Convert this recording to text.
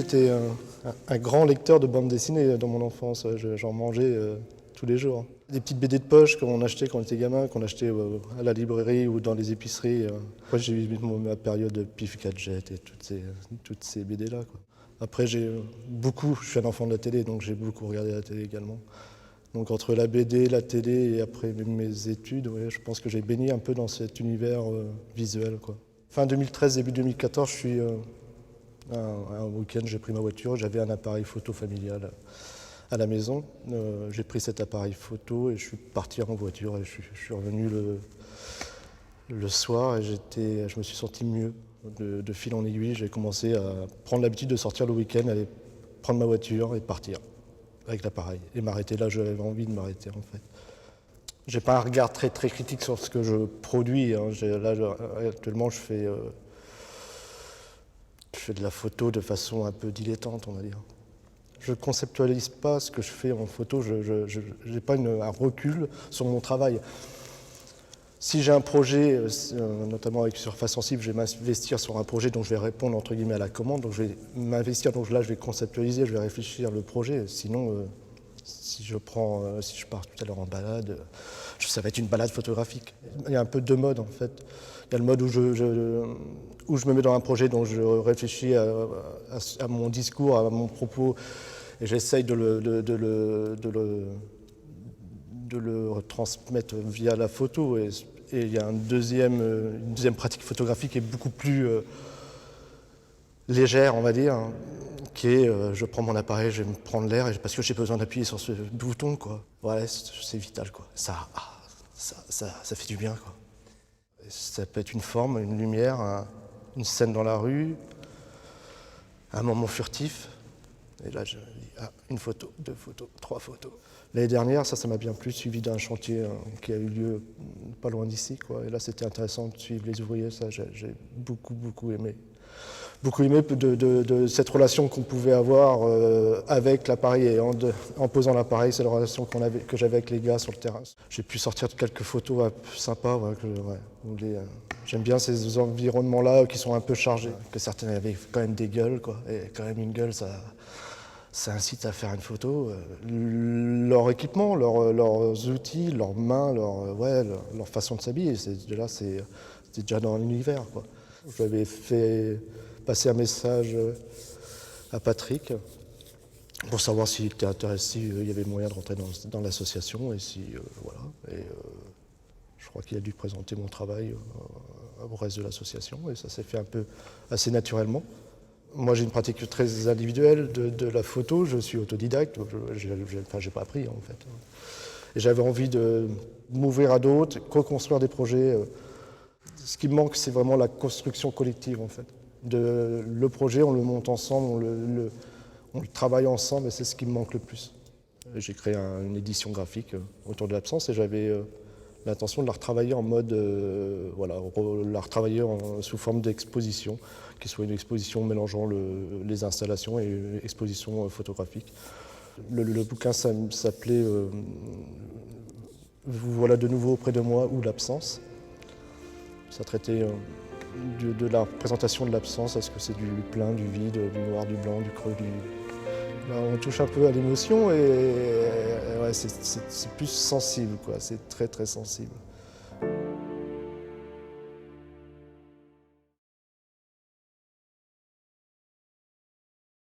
j'étais un grand lecteur de bande dessinée dans mon enfance. J'en mangeais tous les jours. Des petites BD de poche qu'on achetait quand on était gamin, qu'on achetait à la librairie ou dans les épiceries. Après, j'ai eu ma période de Pif Gadget et toutes ces BD-là, quoi. Après, je suis un enfant de la télé, donc j'ai beaucoup regardé la télé également. Donc entre la BD, la télé et après mes études, ouais, je pense que j'ai baigné un peu dans cet univers visuel, quoi. Fin 2013, début 2014, je suis un week-end, j'ai pris ma voiture, j'avais un appareil photo familial à la maison. J'ai pris cet appareil photo et je suis parti en voiture et je suis revenu le soir et je me suis senti mieux. De fil en aiguille, j'ai commencé à prendre l'habitude de sortir le week-end, aller prendre ma voiture et partir avec l'appareil et m'arrêter là, j'avais envie de m'arrêter en fait. J'ai pas un regard très critique sur ce que je produis, hein. Actuellement, je fais de la photo de façon un peu dilettante, on va dire. Je ne conceptualise pas ce que je fais en photo, je n'ai pas un recul sur mon travail. Si j'ai un projet, notamment avec Surface Sensible, je vais m'investir sur un projet dont je vais répondre entre guillemets à la commande, donc je vais m'investir, donc là je vais conceptualiser, je vais réfléchir le projet. Sinon, si je pars tout à l'heure en balade, ça va être une balade photographique. Il y a un peu deux modes en fait. Il y a le mode où je me mets dans un projet dont je réfléchis à mon discours, à mon propos, et j'essaye de le retransmettre via la photo. Et il y a une deuxième pratique photographique qui est beaucoup plus légère, on va dire, hein, qui est je prends mon appareil, je vais me prendre l'air parce que j'ai besoin d'appuyer sur ce bouton, quoi. Voilà, c'est vital, quoi. Ça fait du bien, quoi. Ça peut être une forme, une lumière, une scène dans la rue, un moment furtif. Et là, je dis, une photo, deux photos, trois photos. L'année dernière, ça m'a bien plu, suivi d'un chantier qui a eu lieu pas loin d'ici, quoi. Et là, c'était intéressant de suivre les ouvriers, ça, j'ai beaucoup aimé. Beaucoup aimé de cette relation qu'on pouvait avoir avec l'appareil et en posant l'appareil, c'est la relation que j'avais avec les gars sur le terrain. J'ai pu sortir quelques photos sympas. J'aime bien ces environnements-là qui sont un peu chargés, que certains avaient quand même des gueules, quoi. Et quand même une gueule, ça incite à faire une photo. Leur équipement, leurs outils, leurs mains, leur façon de s'habiller, c'est déjà dans l'univers, quoi. Je l'avais fait passer un message à Patrick pour savoir s'il était intéressé, s'il y avait moyen de rentrer dans l'association et voilà. Et je crois qu'il a dû présenter mon travail au reste de l'association et ça s'est fait un peu assez naturellement. Moi, j'ai une pratique très individuelle de la photo. Je suis autodidacte. J'ai pas appris en fait. Et j'avais envie de m'ouvrir à d'autres, co-construire des projets. Ce qui me manque, c'est vraiment la construction collective, en fait. Le projet, on le monte ensemble, on le travaille ensemble, et c'est ce qui me manque le plus. J'ai créé une édition graphique autour de l'absence, et j'avais l'intention de la retravailler en mode, sous forme d'exposition, qui soit une exposition mélangeant les installations et une exposition photographique. Le bouquin s'appelait Vous voilà de nouveau auprès de moi ou l'absence. Ça traitait de la représentation de l'absence. Est-ce que c'est du plein, du vide, du noir, du blanc, du creux, Là, on touche un peu à l'émotion et ouais, c'est plus sensible, quoi. C'est très sensible.